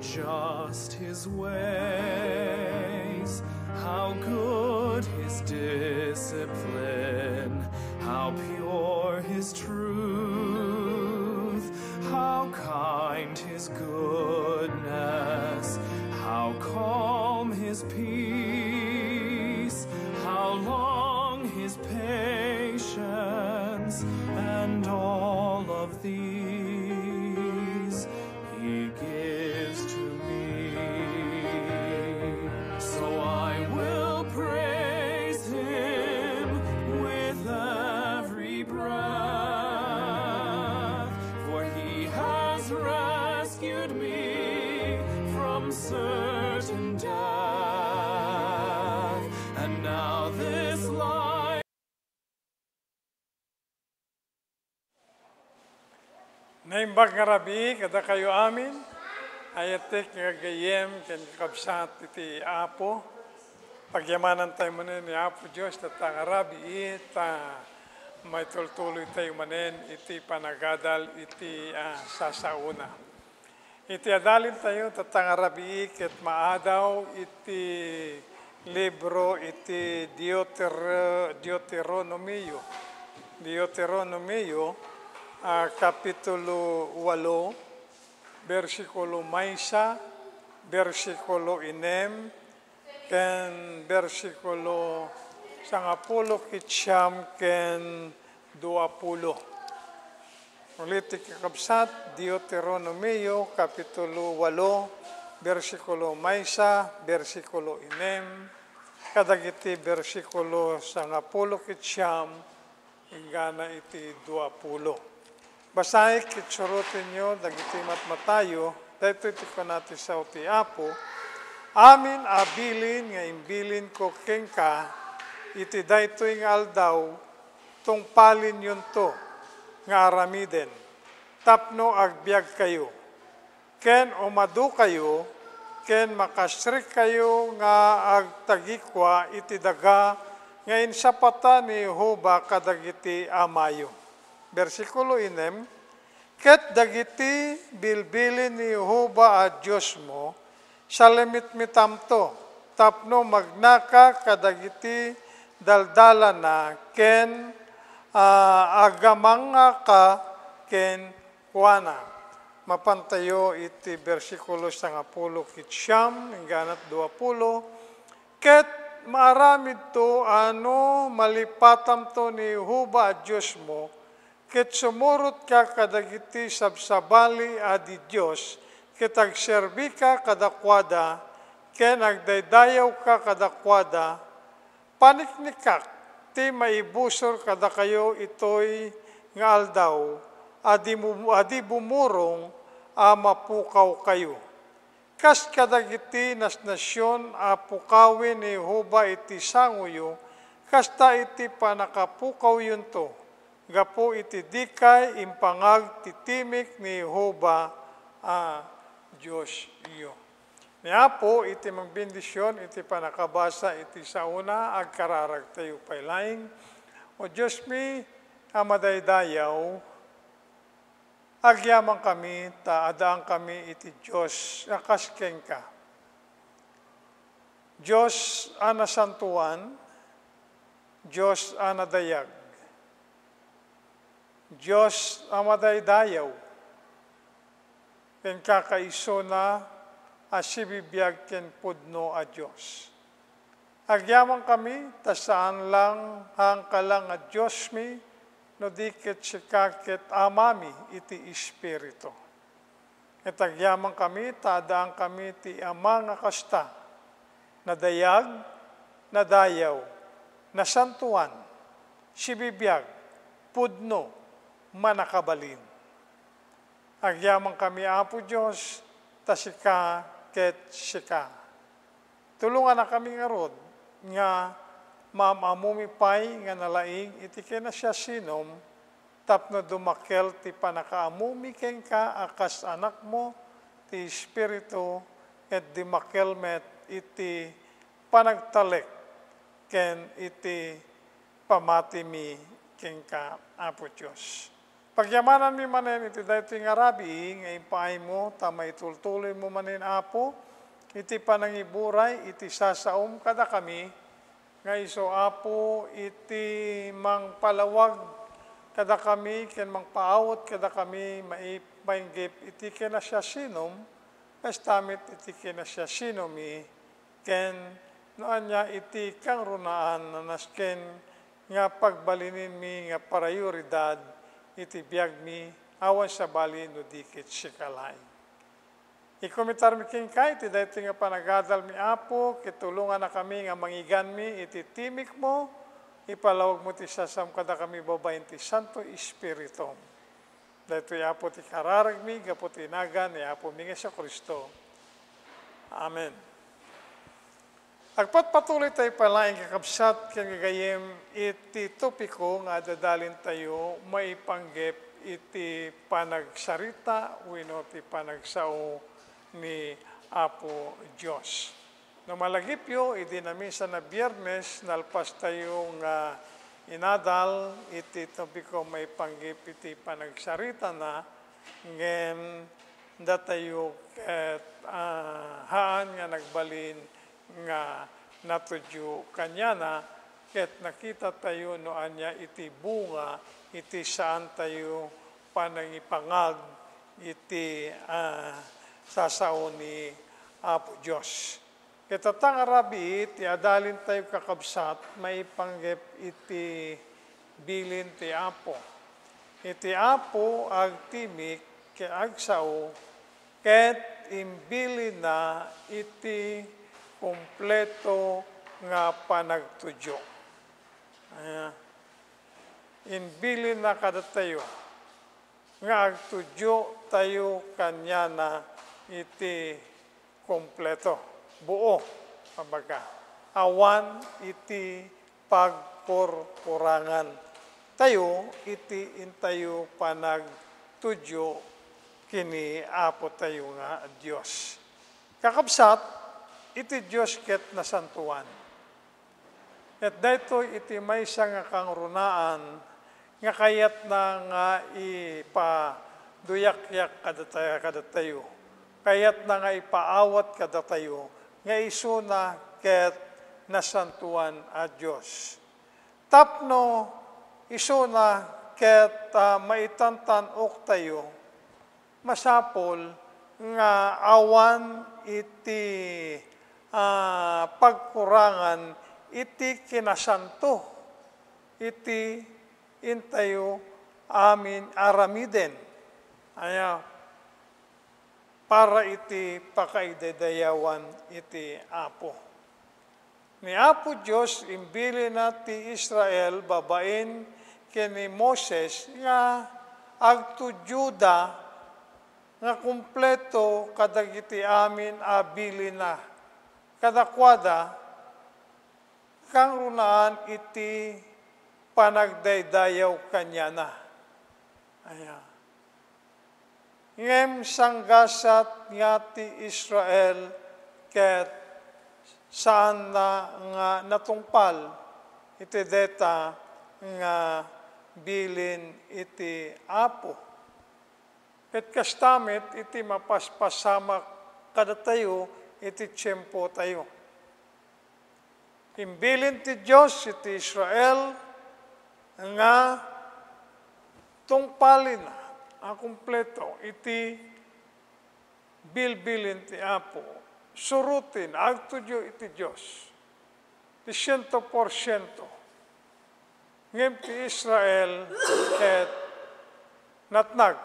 just his ways, how good his discipline, how pure his truth, how kind his goodness, how calm his peace, how long his patience, and all of these he gives to me. So I will praise him with every breath, for he has rescued me from certain death, and now this life. Naimbag nga rabi, kada kayo amin, ayatek nga gayem, ken kabsat iti Apo, pagyamanan tayo manen ni Apo Diyos, tatang rabi ita, may tultuloy tayo manen, iti panagadal, iti sasauna. Iti adalin tayo, tatang rabi, ket maadaw, iti libro, iti Deuteronomio, Kapitulo 8, versikulo 1, versikulo 6, ken versikulo 19 ken 20. Ulit ikakabsat, Deuteronomio, Kapitulo 8, versikulo 1, versikulo 6, kadagiti versikulo 19, ingana iti 20. Basahi kitsurutin nyo, dagiti matmatayo, dahito iti ko natin sa uti Apo, amin abilin nga imbilin ko kengka, iti dahito yung aldaw, tungpalin yun to, nga aramiden, tapno agbyag kayo, ken umadu kayo, ken makasrik kayo nga agtagikwa, iti daga, nga insapata ni Jehovah kadagiti amayo. Versikulo 6, ket dagiti bilbilin ni Jehovah a Diyos mo, salimit-mitam to, tapno magnaka kadagiti daldala na, ken agamanga ka, ken kuana. Mapantayo iti versikulo 10 kitsyam, hingganat 20, ket maaramid to ano malipatam to ni Jehovah a Diyos mo, ket sumurot ka kadagiti sabsabali adi Diyos, ket agserbi ka kadakwada, ken agdaydayaw ka kadakwada, paniknikak, ti maibusor kada kayo itoy nga aldaw, adi bumurong mapukaw kayo. Kas kadagiti nasnasyon pukawin ni Jehovah iti sanguyo, kasta iti panakapukaw yun to, gapo iti dikay impangag titimik ni Jehovah Diyos iyo. Niya po iti magbindisyon, iti panakabasa, iti sauna, agkararag tayo pailaing. O Diyos mi, amadaydayaw, agyaman kami, taadaan kami iti Diyos, akaskeng ka. Diyos anasantuan, Diyos anadayag. Diyos amadaydayaw, ken kakaiso na asibibiyag ken pudno a Diyos. Agyaman kami, tasaan lang hangkalang a Diyos mi, no diket sikaket amami iti Espiritu. At agyaman kami, taadaan kami ti ama nga kasta, nadayag, nadayaw, nasantuan, sibibiyag, pudno, manakabalin. Agyaman kami, Apo Diyos, tasika ket sika. Tulungan na kami nga rod, nga mamamumipay nga nalaing iti kena siya sinom, tapno dumakel ti panakaamumi ken ka akas anak mo, ti Espiritu, et dimakel met iti panagtalek, ken iti pamatimi ken ka, Apo Diyos. Pagyamanan mi manen iti dayto nga rabi, nga ipaay mo, tamay tultuloy mo manen Apo, iti panangiburay, iti sasaom kada kami, nga iso Apo, iti mangpalawag kada kami, ken mangpaawot kada kami, maipainggip, iti kena siya sinom, kastamit iti kena siya sinomi, ken noan niya iti kang runaan, nanasken nga pagbalinin mi nga parayuridad, iti biyag mi, awan sa bali no dikit sikalay. Ikomitar mi king kay, iti dayto nga panagadal mi Apo, kitulungan na kami nga mangigan mi, iti timik mo, ipalawag mo ti sasam kada kami babayin ti Santo Espiritu. Dayto Apo ti kararag mi, gapo ti nagan, ni Apo mi nga sa Kristo. Amen. Agpatpatuloy tayo pala ang kakabsat kaya gagayem iti topiko nga dadalin tayo maipanggep iti panagsarita wino ti panagsao ni Apo Diyos. No malagipyo, iti namisa na biyernes, nalpas tayo nga inadal iti topiko maipanggep iti panagsarita na ngem datayo ket haan nga nagbalin nga natudyo kanya na ket nakita tayo noan niya iti bunga iti saan tayo panangipangag iti sasao ni Apo Diyos. Ketatang arabi iti adalin tayo kakabsat maipanggep iti bilin ti Apo. Iti Apo agtimik ke agsao ket imbilin na iti kompleto nga panagtudyo. Inbilin na kada tayo, nga agtudyo tayo kanya na iti kompleto, buo, kumbaga. Awan iti pagkurkurangan. Tayo, iti intayo panagtudyo kini Apo tayo nga Diyos. Kakabsat, iti Diyos ket nasantuan. At dayto iti maysa nga kang runaan nga kayat na nga ipaduyak-yak kada tayo. Kayat na nga ipaawat kada tayo. Nga iso na ket nasantuan a Diyos. Tapno iso na ket maitantanok tayo. Masapol nga awan iti pagkurangan iti kinasanto iti intayo amin aramiden para iti pakaidedayawan iti Apo. Ni Apo Diyos imbili na ti Israel babaen kini Moses nga agtudyuda nga kumpleto kadagiti amin abili na kadakwada kang runaan iti panagdaydayaw kanya na. Ngem sanggasat nga ti Israel ket saan na nga natungpal iti deta nga bilin iti Apo. Ket kastamit iti mapaspasamak kada tayo iti tiyempo tayo. Imbilin ti Diyos iti Israel nga tungpalin ang kumpleto iti bilbilin ti Apo. Surutin, agtudyo iti Diyos. Ti 100%. Ngem ti Israel ket natnag.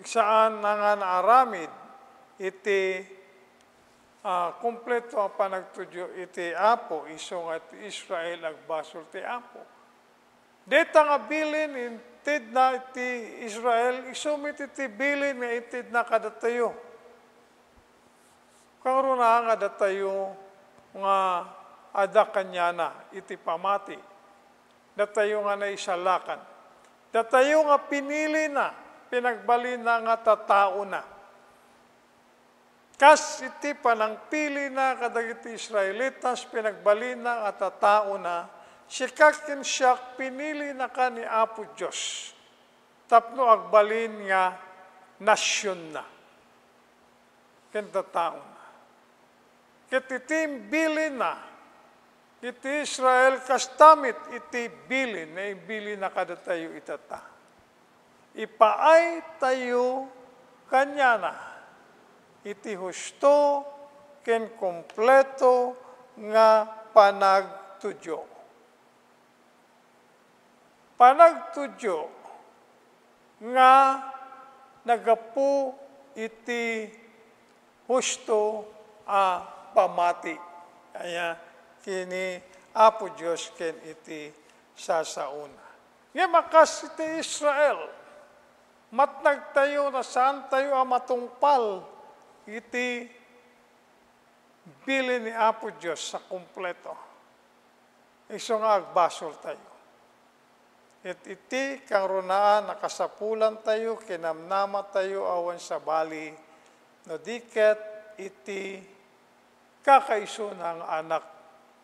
Saan na nga naaramid iti kumpleto ang panagtudyo iti Apo, iso nga ti Israel agbasol ti Apo. Deta nga bilin intid na iti Israel, isumit iti bilin nga intid na kadatayo. Kang runa nga datayo nga ada kanyana iti pamati. Datayo nga naisalakan. Datayo nga pinili na, pinagbalin na nga tatao na. Kas iti panangpili na kadagiti Israelitas, pinagbalin na at tatao na, sikakin siya pinili na ka ni Apo Diyos. tapno agbalin nga nasyon na. Kenta taon na. Ket iti bilin na, iti Israel kastamit iti bilin, na bilin na kada tayo itata. Ipaay tayo kanya na, iti husto ken kompleto nga panagtudyo. Panagtudyo nga nagapu iti husto a pamati. Kaya kini Apo Diyos ken iti sasauna. Nga makas iti Israel, matnag tayo na saan tayo matungpal iti bili ni Apo Diyos sa kumpleto. Iso nga agbasol tayo. At iti kang runaan nakasapulan tayo, kinamnama tayo awan sa bali, no diket iti kakaiso ng anak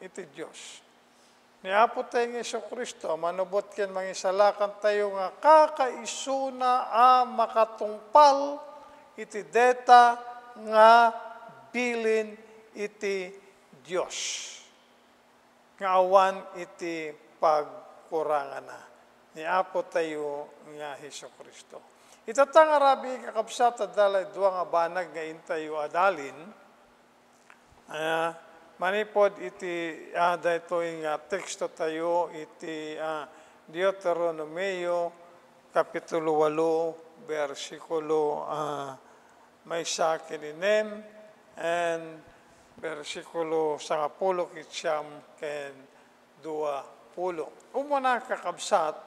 iti Diyos. Ni Apo tayo ng Iso Kristo, manubot ken mangisalakan tayo nga kakaiso na makatungpal iti deta nga bilin iti Diyos. Nga awan iti pagkurangan na. Ni Apo tayo nga Hesu Kristo. Itatang arabi kakabsat adalay duwa nga banag nga intayo adalin. Manipod iti daytoy nga teksto tayo iti Deuteronomio kapitulo 8 bersikulo maysa kininem and bersikulo 10 ken 20. Umuna kakabsat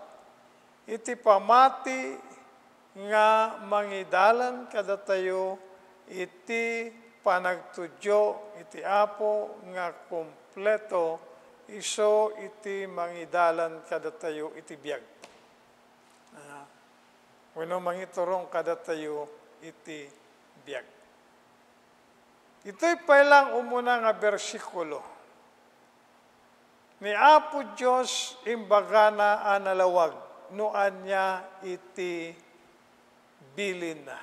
iti pamati nga mangidalan kada tayo iti panagtudyo iti Apo nga kompleto iso iti mangidalan kada tayo iti biag. Wenno mangiturong kada tayo iti biag. Ito'y pailang umuna nga bersikulo. Ni Apo Diyos imbagana analawag noan niya iti bilin na.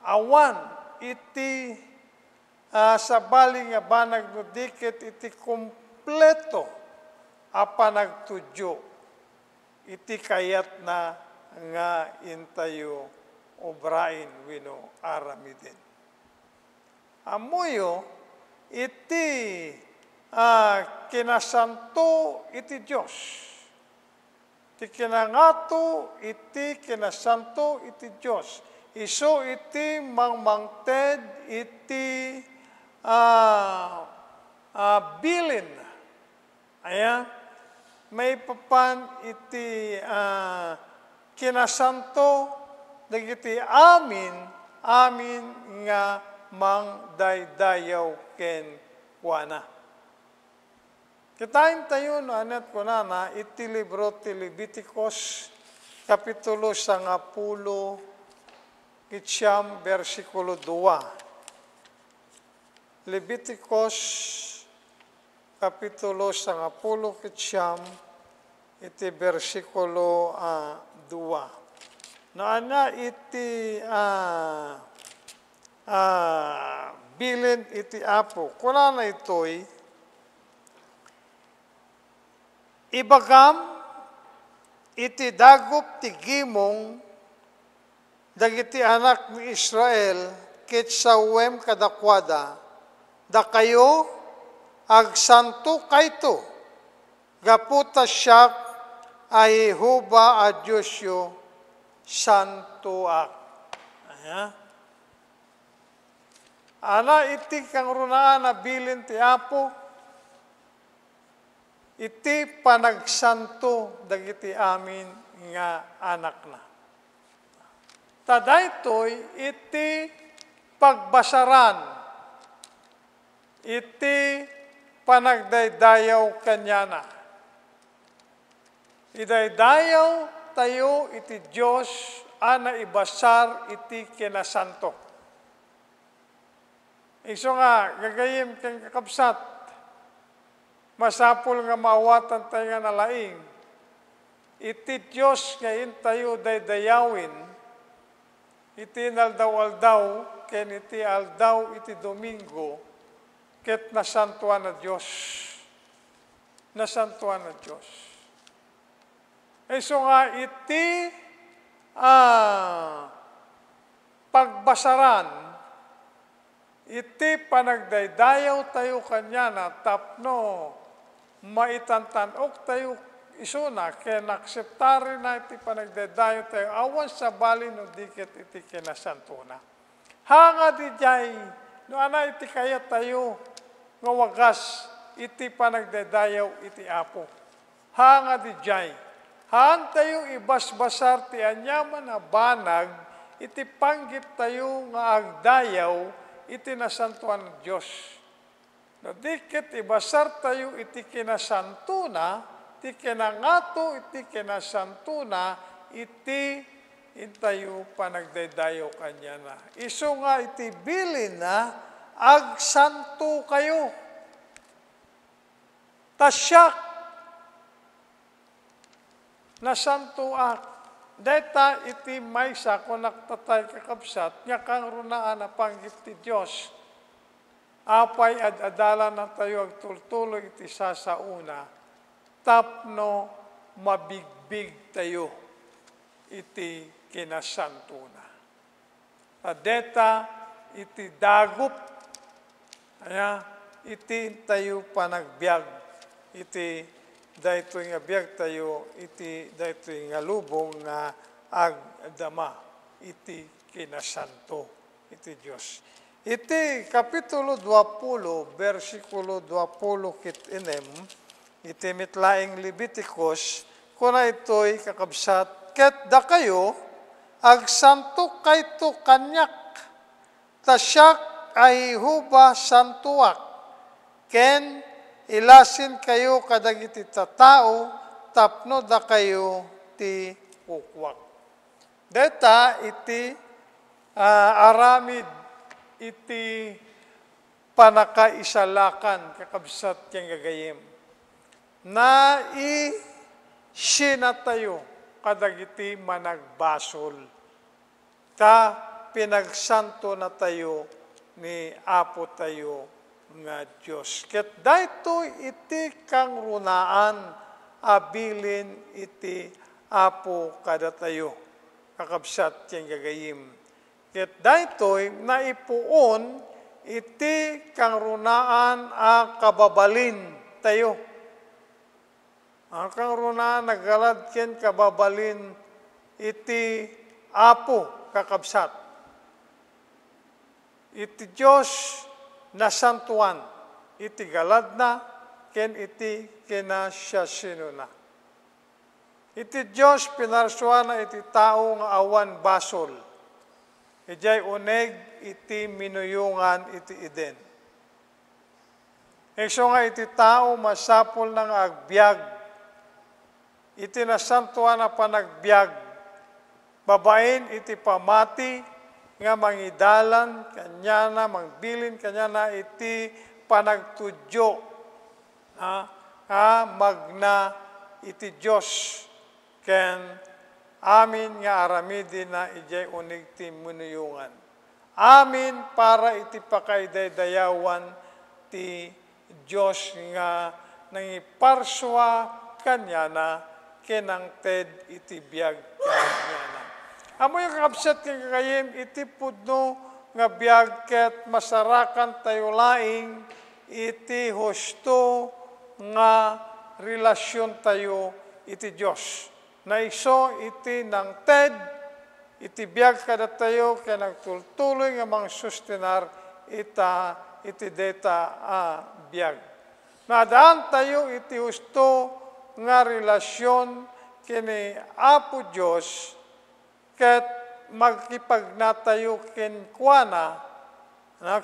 Awan iti sa bali nga banag no dikit iti kompleto panagtudyo iti kayat na nga intayo obrain wino aramidin. Amuyo iti kinasanto iti Diyos. Iti kinangato iti kinasanto iti Diyos. Iso iti mangmangted iti bilin. Ayan. May papan iti kinasanto dagiti amin nga mangdaydayaw ken kuana. Kitain tayo no anet ko na iti libro ti Leviticus kapitulo 10 itsyam bersikulo 2. Leviticus kapitulo 10 itsyam iti bersikulo 2. Naana iti bilin iti Apo. Kuna na ito'y ibagam iti dagup ti gimong dagiti anak ni Israel ket sawem kadakwada da kayo agsanto kayto gaputa siyak ay huba a Diyosyo santo ak. Ana iti kang runaan na bilin ti Apo iti panagsanto dagiti amin nga anak na. Tadaytoy iti pagbasaran, iti panagdaydayaw kanya na. Idaydayaw tayo iti Diyos ana ibasar iti kinasanto. Iso nga, gagayim kang kakabsat, masapul nga maawatan tayo nga nalaing, iti Diyos ngayon tayo daydayawin, iti naldaw-aldaw, ken iti aldaw, iti Domingo, ket nasantuan na Diyos. Nasantuan na Diyos. So nga iti pagbasaran, iti panagdaydayaw tayo kanya na tapno, maitantanok tayo isuna, kaya nakseptari na iti panagdaydayaw tayo, awan sa bali no dikit iti kinasantuna. Hanga di jay, no ana iti kaya tayo, nga wagas, iti panagdaydayaw iti Apo. Hanga di jay, haan tayo ibasbasar ti anyaman na banag, iti panggip tayo nga agdayaw, iti nasantuan ng Diyos. No, dikit ibasar tayo iti kinasantuna, iti kinangato, iti kinasantuna, iti tayo panagdaydayaw kanya na. Iso nga iti bilin na, agsanto kayo. Tasyak, nasantuak. Deta iti maysa kung naktatay kakabsat, niya kang runaan na panggip ti Diyos. Apay ad-adala na tayo agtultuloy iti sasauna, tapno mabigbig tayo iti kinasantuna. Deta iti dagup, iti tayo panagbiag, iti daytoy nga biag tayo, iti daytoy nga lubong nga agdama, iti kinasanto, iti Diyos. Iti Kapitulo 20, versikulo 20 kit inem, iti mitlaing Leviticus, kuna ito'y kakabsat, ket da kayo, agsanto kayto kanyak, tasyak ay huba santuak, ken ilasin kayo kadagiti tatao, tapno da kayo ti kukwak. Deta iti aramid, iti panakaisalakan, kakabsat keng gagayim. Na sinatayo kadagiti managbasol. Ta pinagsanto na tayo ni Apo tayo nga Diyos. Ket daytoy iti kang runaan, abilin iti Apo kada tayo. Kakabsat keng gagayim. Ket daytoy naipuon iti kang runaan a kababalin tayo. Ang kang runaan nagalad ken kababalin iti Apo kakabsat. Iti Diyos nasantuan, iti galad na, ken iti kinasasino na. Iti Diyos pinarsuan na iti tao nga awan basol. Ijay uneg iti minuyungan iti Eden. Ekso nga iti tao masapol ng agbyag. Iti nasantuan na panagbyag. Babain iti pamati, nga mangidalan kanya na, mangbilin kanya na iti panagtudyo, magna iti Diyos, ken amin nga aramidin na ijay unig ti munuyungan. Amin para iti pakaidaydayawan ti Diyos nga nangiparswa kanya na, kenang ted iti biyag kanya na. Amo yung kakabsat kang kakayim, iti pudno nga biyag ket masarakan tayo laing, iti husto nga relasyon tayo iti Diyos. Na iso iti nang ted, iti biyag kada tayo, kaya nagtultuloy nga mga sustenar iti deta biyag. Nadaan tayo iti husto nga relasyon kini Apo Diyos, ket magkipagnatayo ken kuana,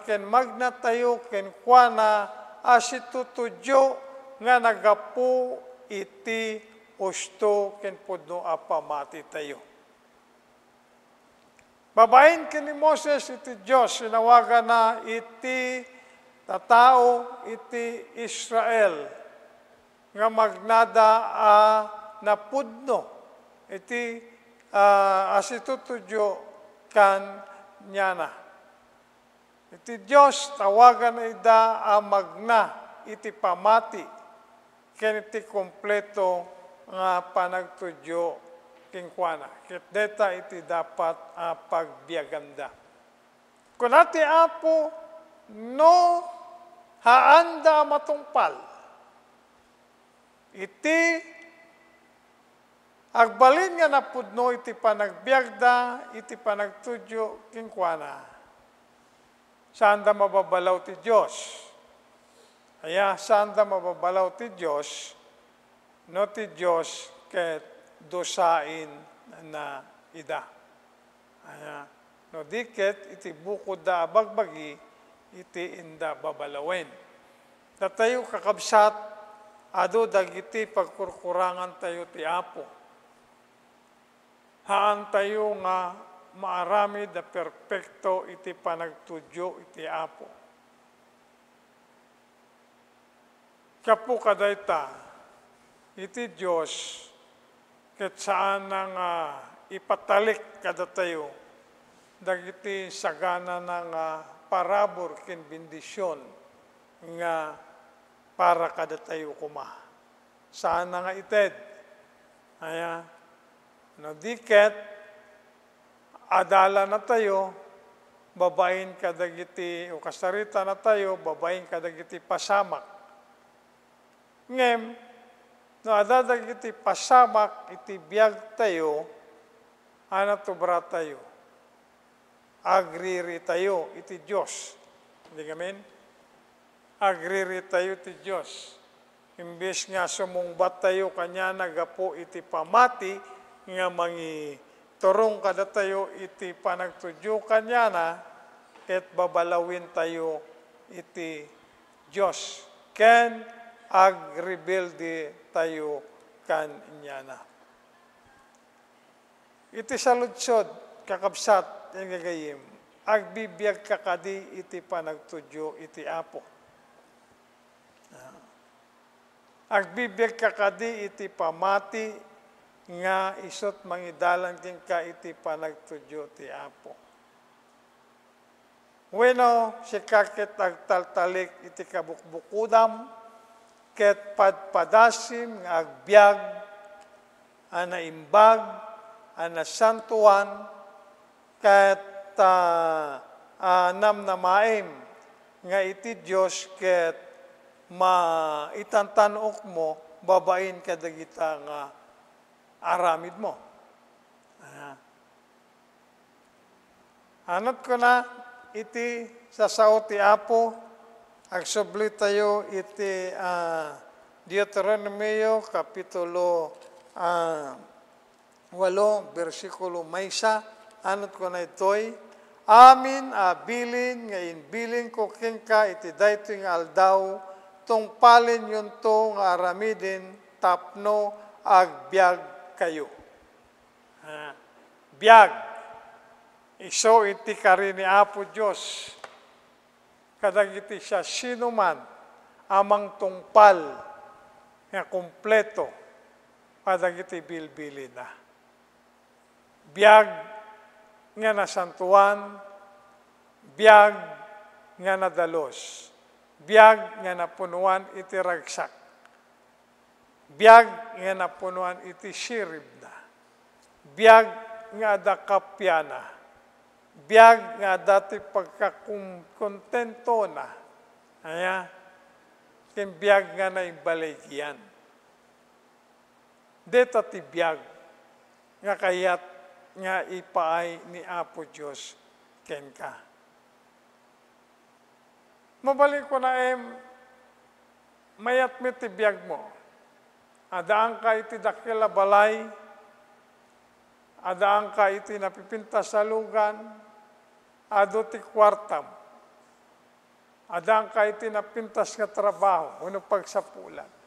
ken magnatayo ken kuana, asitutudyo nga nagapu iti husto ken pudno a pamati tayo. Babain ken ni Moses iti Diyos, sinawagan na iti tatao iti Israel, nga magnada na pudno. Iti asitutudyo kan nyana. Iti Diyos tawagan na ida magna iti pamati ken iti kompleto nga panagtudyo kingkwana. Ket deta iti dapat pagbiaganda. Kunati Apo no haanda matungpal iti agbalin nga napudno iti panagbiagda iti panagtudyo kingkwana. Saan da mababalaw ti Diyos? Kaya saan da mababalaw ti Diyos? No ti Diyos ket dosain na ida. Kaya no diket iti bukod da abagbagi iti inda babalawin. Tatayo kakabsat ado dagiti pagkurkurangan tayo ti Apo. Haan tayo nga maarami da perpekto iti panagtudyo iti Apo. Kapu kadayta iti Diyos ket saan nga ipatalik kada tayo dagiti sagana ng parabor ken bendisyon nga para kada tayo kuma. Saan nga ited? Aya, no diket, adala na tayo, babain kadagiti, o kasarita na tayo, babain kadagiti pasamak. Ngem, no adadagiti pasamak, iti biyag tayo, anatubra tayo. Agriri tayo, iti Diyos. Hindi gamin? Agriri tayo, iti Diyos. Imbes nga sumungbat tayo, kanya nagapo iti pamati, nga mangi turong kada tayo, iti panagtudyo kanya na, ket babalawin tayo, iti Diyos. Ken agrebuildi tayo kan inyana. Iti saludsod, kakabsat, yung gagayim, agbibiyag kakadi iti panagtudyo iti Apo. Agbibiyag kakadi iti pamati nga isot mangidalan king ka iti panagtudyo iti Apo. Weno, si kaket agtaltalik iti kabukbukudam, ket padpadasim nga agbyag, anaimbag, anasantuan, ket namnamaim nga iti Diyos ket maitantanok mo, babain kadagita nga aramid mo. Anot ko na iti sasao ti Apo, agsubli tayo iti Deuteronomio Kapitulo 8, versikulo 1. Anot ko na ito'y, amin abilin nga inbilin ko kingka iti daytoy nga aldaw, tungpalin yun to nga aramidin tapno agbyag kayo. Biyag. Iso iti kari ni Apo Diyos. Kadagiti siya sinuman amang tungpal nga kumpleto kadagiti bilbili na. Biyag nga nasantuan, biyag nga nadalos, biyag nga napunuan iti ragsak, biyag nga napunuan iti sirib na, biyag nga adakapyana, biyag nga dati pagkakontento na, kin biyag nga naibaligyan. Deta ti biyag nga kayat nga ipaay ni Apo Diyos ken ka. Mabalik ko na mayat mi ti biyag mo. Adaan ka iti dakila balay, adaan ka iti napipintas sa lugan, ado ti kwartam, adaan ka iti napintas nga trabaho, uno pagsapulan.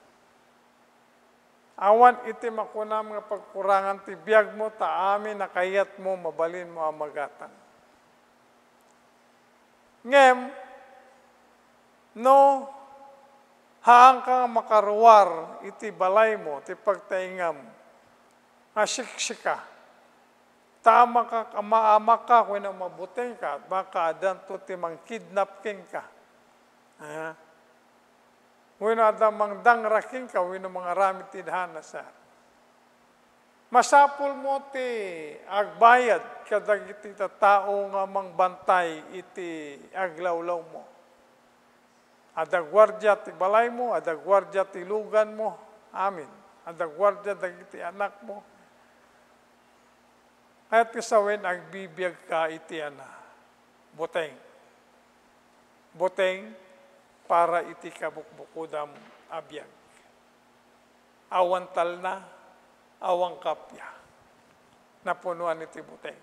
Awan iti makunam nga pagkurangan ti biyag mo, ta amin nakayat mo, mabalin mo amagatan. Ngem, no, haang ka makaruwar iti balay mo, ti pagtaingam, asiksika. Tama ka, maama ka, kung mabuting ka, baka adan to timang kidnap king ka. Kung ada mangdang raking ka, kung mga ramit tidhana sa. Masapul mo ti agbayad, kadag iti tao nga mangbantay iti aglawlaw mo. Ada gwardya ti balay mo, ada gwardya ti lugan mo. Amin. Ada gwardya dagiti anak mo. Kahit kasawin, agbibiyag ka iti buteng. Buteng para iti kabukbukudam abiyag. Awantal na, awang kapya. Napunuan iti buteng.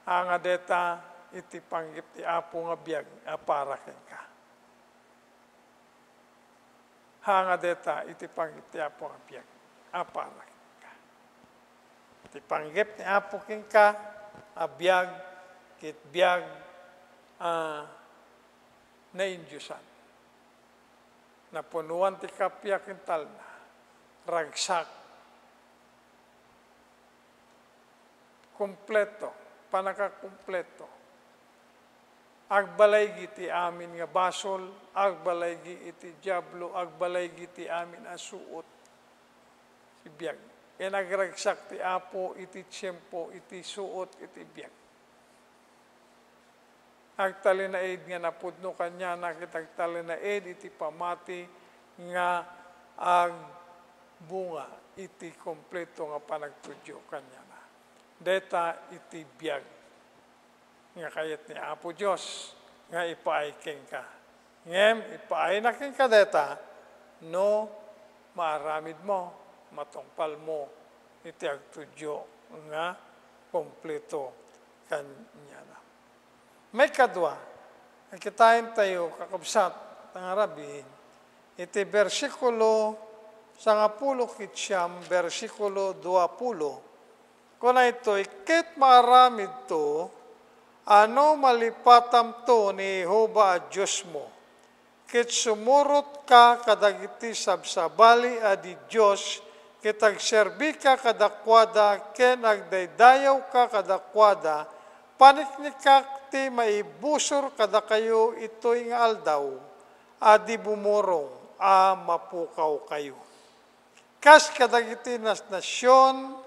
Anga deta iti panggip ti apo nga biyag, aparaken ka. Hanga deta iti panggip ti apo nga biyag, aparaken ka. Iti panggip ti apo king ka, abiyag, kit biyag, na indyusan. Napunuan ti kapya kintal na, ragsak, kompleto, panakakompleto. Agbalaygi ti amin nga basol, agbalaygi iti diablo, agbalaygi ti amin asuot. Si biyag. E nagragsak ti apo, iti tiyempo, iti suot, iti biyag. Agtalinaid nga napudno kanya, nakitagtalinaid iti pamati nga agbunga, iti kompleto nga panagtudyo kanya. Deta iti biyag nga kayat ni Apo Diyos nga ipaay king ka. Ngem, ipaay na king ka deta, no maaramid mo, matungpal mo, iti agtudyo nga kompleto kanya na. May kadwa, ang kitain tayo kakabsat ng Arabin, iti versikulo 10 versikulo 20, kuna ito'y ket maaramid to, ano malipatam to ni Jehova a Diyos mo. Ket sumurot ka kadagiti sabsabali adi Diyos, ket agserbi ka kadakwada, ken agdaydayaw ka kadakwada, paniknikak ti maibusor kada kayo ito'y nga aldaw, adi bumurong a mapukaw kayo. Kas kadagiti nasyon,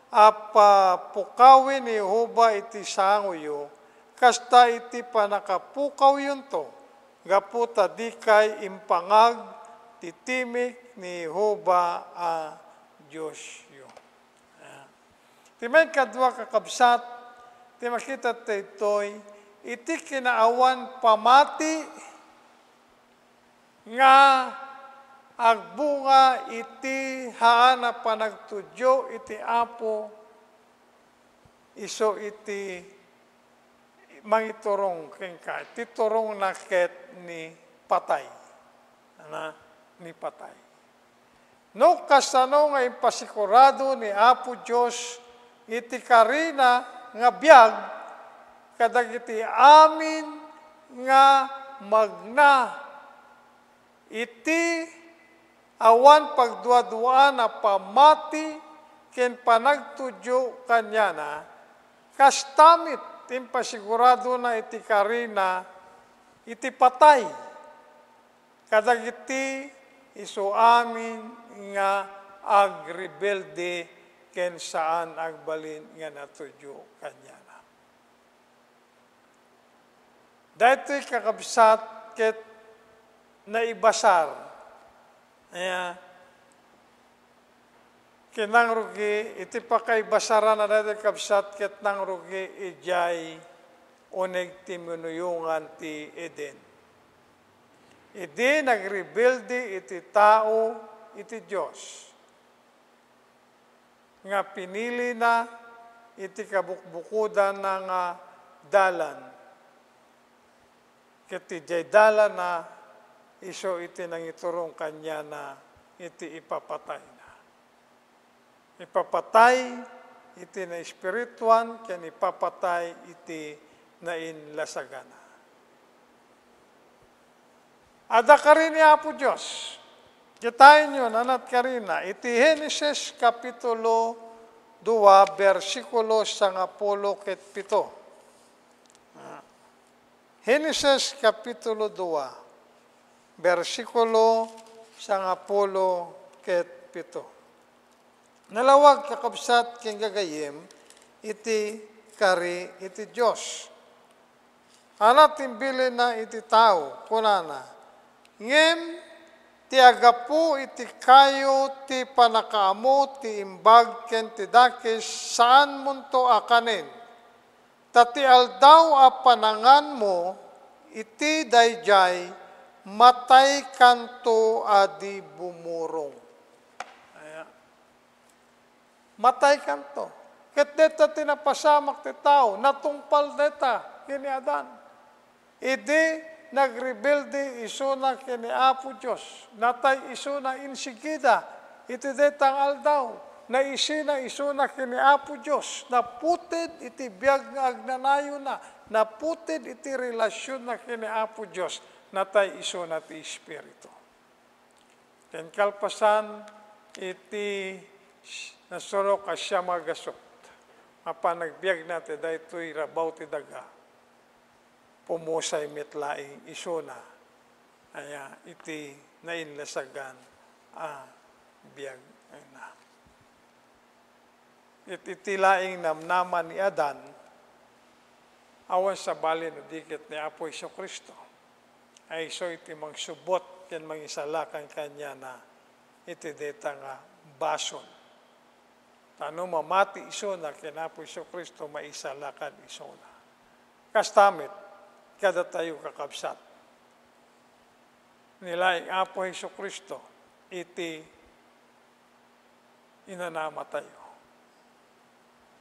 apa pukawin ni Jehova iti sanguyo, kasta iti panakapukaw yun to, gaputa di kay impangag, titimik ni Jehova a Diyos yun. Timay kadwa kakabsat, ti makita taytoy, iti kinaawan pamati, nga agbunga iti haana panagtudyo iti apo iso iti mangiturong kengka iti turong naket ni patay ni patay no kasano nga impasikurado ni Apo Diyos iti karina nga biyag kadagiti amin nga magna iti awan pagduadua na pamati ken panagtudyo kanya na kastamit timpasigurado na iti karina iti patay kadagiti iso amin nga agrebelde ken saan agbalin nga natudyo kanya na. Dahito'y kakabsat ket naibasar kinang rugi, iti pa kay basara na dati kabsat ket nang rugi ijay uneg ti minuyungan ti Eden. Idi nagrebuildi iti tao iti Diyos. Nga pinili na iti kabukbukudan ng dalan. Ket ijay dalan na iso iti nangiturong kanya na iti ipapatay na. Ipapatay iti na espirituan, ken ipapatay iti na inlasagana. Ada ka rin ni Apo Diyos, Kitain nyo, nanat karina, iti Genesis Kapitulo 2, versikulo 17. Genesis Kapitulo 2, versikulo 17. Nalawag kakabsat king gagayem, iti kari iti Diyos. Anat timbili na iti tao, kunana, ngem ti agapu iti kayo ti panakaamo ti imbag ken ti dakis saan munto akanin. Tati aldaw a panangan mo iti dayjay matay kanto adi bumurong. Matay kanto. Ket deta tinapasamak ti tao, natungpal deta kini Adan. Idi nagrebelde isuna kini Apo Diyos. Natay isuna insigida, iti detang aldaw. Na isina isuna kini Apo Diyos. Naputid iti biyag nga agnanayo na. Naputid iti relasyon na kini Apo Diyos. Natay isuna ti Espiritu. Ken kalpasan iti nasuro ka siya magasot. Mapanagbiag natin dahil ito'y rabaw ti daga. Pumusay mitlaing isuna. Aya iti nainlasagan biag na. Iti laing namnaman ni Adan, awan sa balin o dikit ni Apo Iso Kristo. Ay iso iti mangsubot ken mangisalakan kanya na iti deta nga bason. Tano mamati iso na kinapo Iso Kristo maisalakan iso na. Kastamit, kada tayo kakabsat. Nilaing Apo Iso Kristo, iti inanama tayo.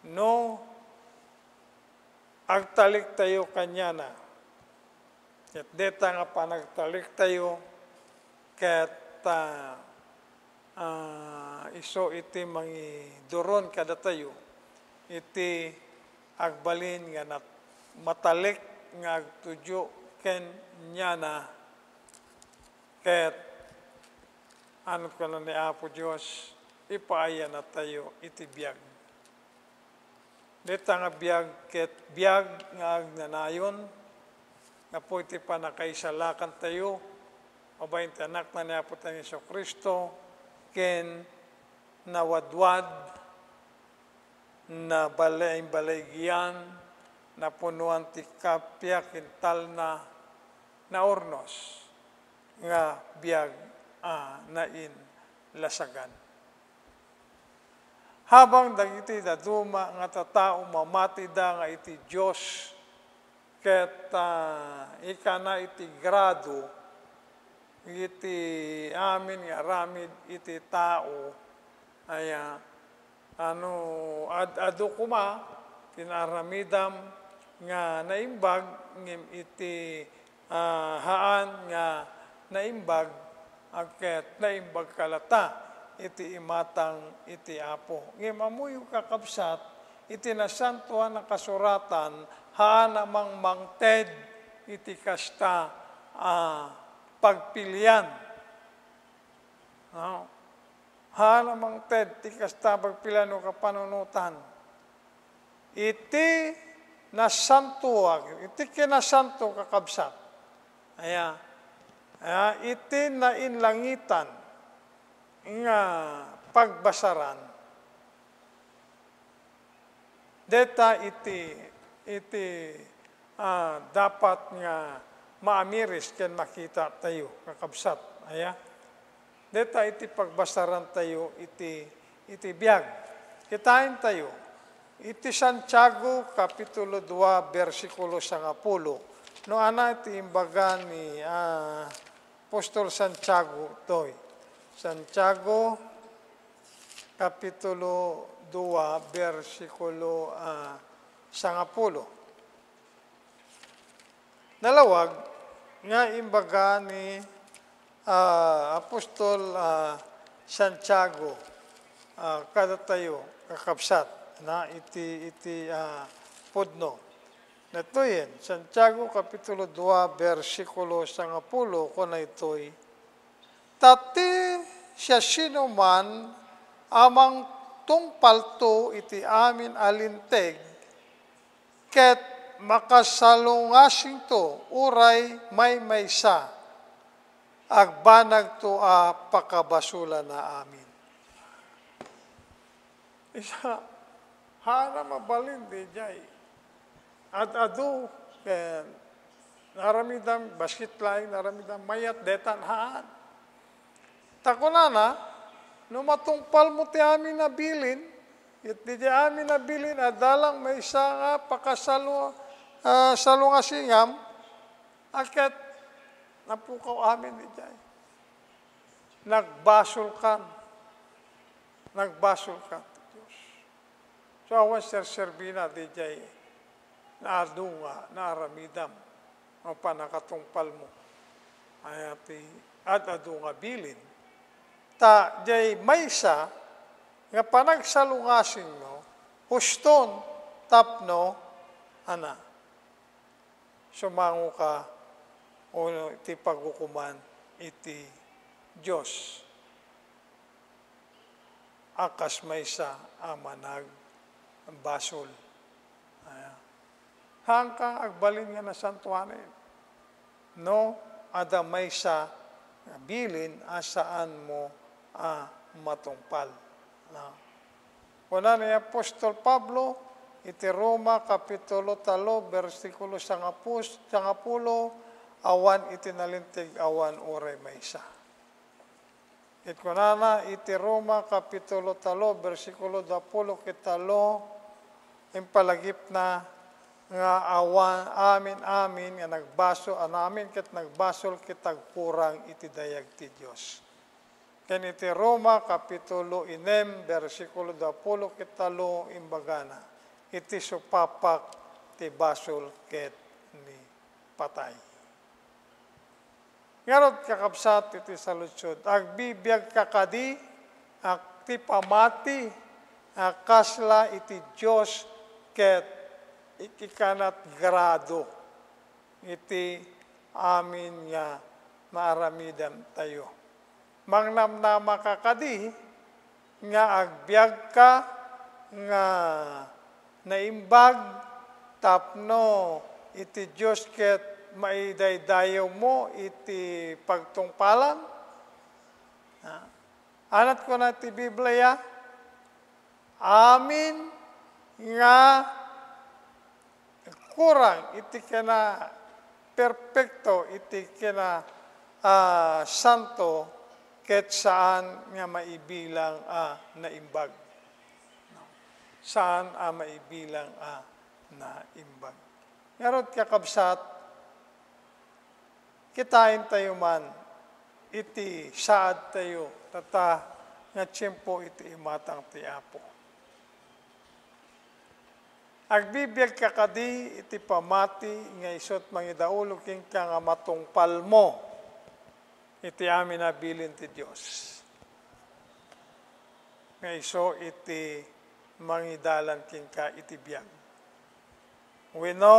No, agtalik tayo kanya na. Ket deta nga panagtalik tayo, ket iso iti mangi duron kada tayo, iti agbalin nga matalik nga agtudyo ken nyana, ket ano ka na ni Apo Diyos, ipaaya na tayo iti biyag. Dita nga biyag, ket biyag nga agnanayon, nga po iti panakaisalakan tayo, mabayin ti anak na ni Apo tayo Iso Kristo, ken nawadwad, na balay-balaygian, na punuan ti kapya, kintal na ornos, nga biyag nain lasagan. Habang dagiti daduma nga tatao mamati da nga iti Diyos, ket ikana iti grado, iti amin nga ramid iti tao, ay ado kuma, tinaramidam nga naimbag, ngem iti haan nga naimbag, agket naimbag kalata, iti imatang iti Apo. Ngem amuyo kakabsat, iti nasantuan na kasuratan, haan namang mangted, iti kasta pagpilian. Haan namang ted, iti kasta pagpilian o kapanunutan. Iti nasantuan, iti kinasanto kakabsat. Iti nainlangitan, nga pagbasaran. Deta iti dapat nga maamiris ken makita tayo kakabsat. Deta iti pagbasaran tayo iti biyag. Kitain tayo. Iti Santiago Kapitulo 2 versikulo 10. No ana iti imbaga ni Apostol Santiago toy. Santiago, Kapitulo 2, versikulo 10. Nalawag, nga imbaga ni Apostol Santiago, kada tayo, kakabsat, na iti pudno. Natoyin, Santiago, Kapitulo 2, versikulo 10, kuna ito'y, tati siya sino man amang tungpalto iti amin alinteg, ket makasalungasing to uray may maysa, agbanag to a pakabasula na amin. Isa, hana mabalin di jay. At adu, naramidam, baskit laing, naramidam, mayat detan haan. Takunana, numatungpal mo ti amin na bilin, it di amin na bilin, adalang may isa nga salungasingam, aket napukaw amin di jay. Nagbasol ka ti Diyos. So awan serbina di jay, naadunga, naaramidam, ang panakatungpal mo. Ayati, at adunga bilin. Ta, jay maysa, nga panagsalungasin mo, huston, tapno, ana. Sumango ka, o iti paghukuman, iti Diyos. Akas maysa, amanag, basol. Hangkang agbalin nga na santuanin. No, adamay sa bilin asaan mo matungpal. Una ni Apostol Pablo, iti Roma Kapitulo 3, versikulo 10, awan iti nalintig awan oray maysa. It kunana iti Roma Kapitulo 3, versikulo 10 kitalo, impalagip na nga awan amin nga nagbaso anamin ket nagbasol kitagkurang iti dayag ti Dios. Ken iti Roma kapitulo 6 bersikulo 20 kitalo imbagana iti supapak ti basol ket ni patay. Ngarod kakabsat iti saludsod agbibiyag kakadi ak ti pamati kasla iti Dios ket ikikanat grado iti amin nga maaramidam tayo. Mangnamnama kakadi nga agbyag ka nga naimbag tapno iti Diyos ket maidaydayaw mo iti pagtungpalan. Anat ko na ti Biblia, amin nga kurang iti kena perfecto iti kena santo ket saan nga maibilang naimbag. Saan maibilang naimbag. Ngarod kakabsat, kitain tayo man iti saad tayo tata nga tiyempo iti imatang ti Apo. Agbibiyag kakadi iti pamati nga isot mangidaulog king ka nga matungpal mo iti amin na bilin ti Diyos. Nga iso iti mangidalan king ka iti biyag. Weno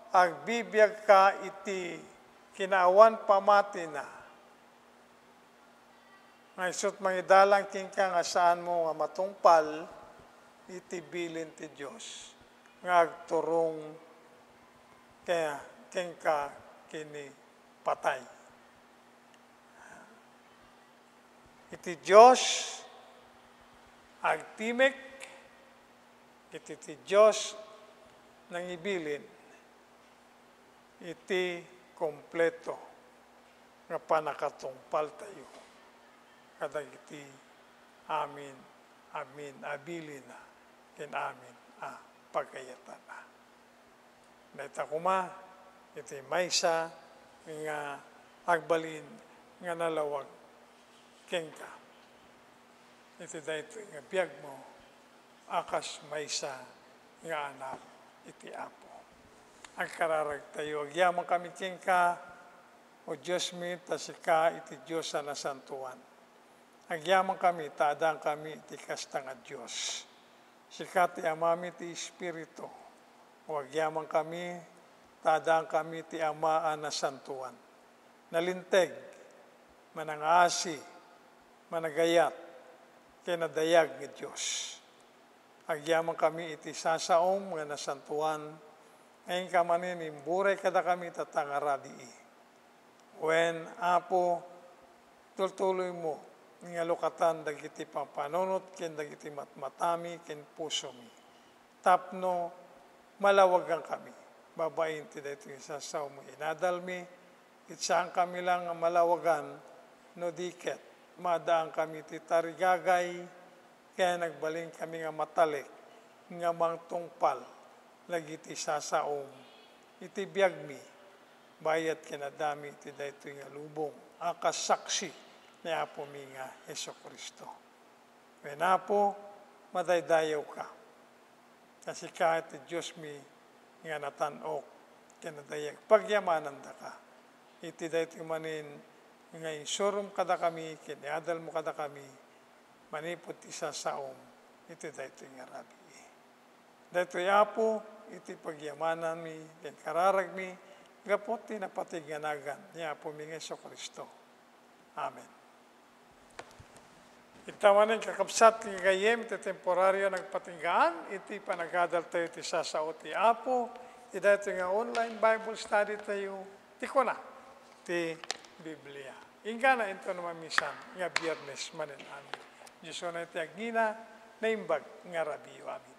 agbibiyag ka iti kinaawan pamati na. Nga isot mangidalan king ka nga saan mo nga matungpal iti bilin ti Diyos. Nga agturong kaya kengka kini patay. Iti Diyos agtimek, iti Diyos nang ibilin, iti kompleto nga panakatungpal tayo. Kadag iti amin, abilin na, kin amin, pagkayatan na. Naita kuma, iti maysa nga agbalin nga nalawag kengka. Iti dayto nga biyag mo, akas maysa nga anak iti Apo. Agkararag tayo, agyaman kami kengka, o Diyos mi, tasika iti Diyos sa nasantuan. Agyaman kami, taadang kami iti kasta nga Diyos. Sika ti amami ti Espiritu, o agyaman kami, taadang kami ti amaan na santuan. Nalinteg, manangasi, managayat, kinadayag ng Diyos. Agyaman kami iti sasaom nga nasantuan, ngayon ka manin imburay kada kami tatangarabii. When Apo, tultuloy mo, nga lukatan dagiti pampanunot, ken dagiti matmatami, ken puso mi. Tapno, malawagan kami. Babain ti dito yung sasaom mo inadal mi, itsaan kami lang ang malawagan, no diket, madaan kami ti tarigagay, kaya nagbaling kami nga matalik, nga mangtungpal, lagi ti sasaom, iti biyag mi, bayat kinadami iti daytoy nga lubong, akasaksi ni Apo mi nga Heso Kristo. When Apo, madaydayaw ka, kasi kahit ti Diyos mi nga natanok, kinadayag, pagyamanan da ka, iti daytoy manin, nga insurum kada kami, kiniadal mo kada kami, manipot isa saom, iti daytoy nga rabi. Daytoy Apo, iti pagyamanan mi, ken kararag mi, gapot ti napatiganagan, ni Apo mi nga Heso Kristo. Amen. Itawanin kakabsat ti gayem, iti temporaryo nagpatinggaan, iti panagadal tayo ti sasao ti Apo, iti daytoy nga online Bible study tayo, ti kuna, ti Biblia. Ingka na ito naman minsan, nga biyernes manin amin. Diyos na iti agina, na imbag nga rabiyo amin.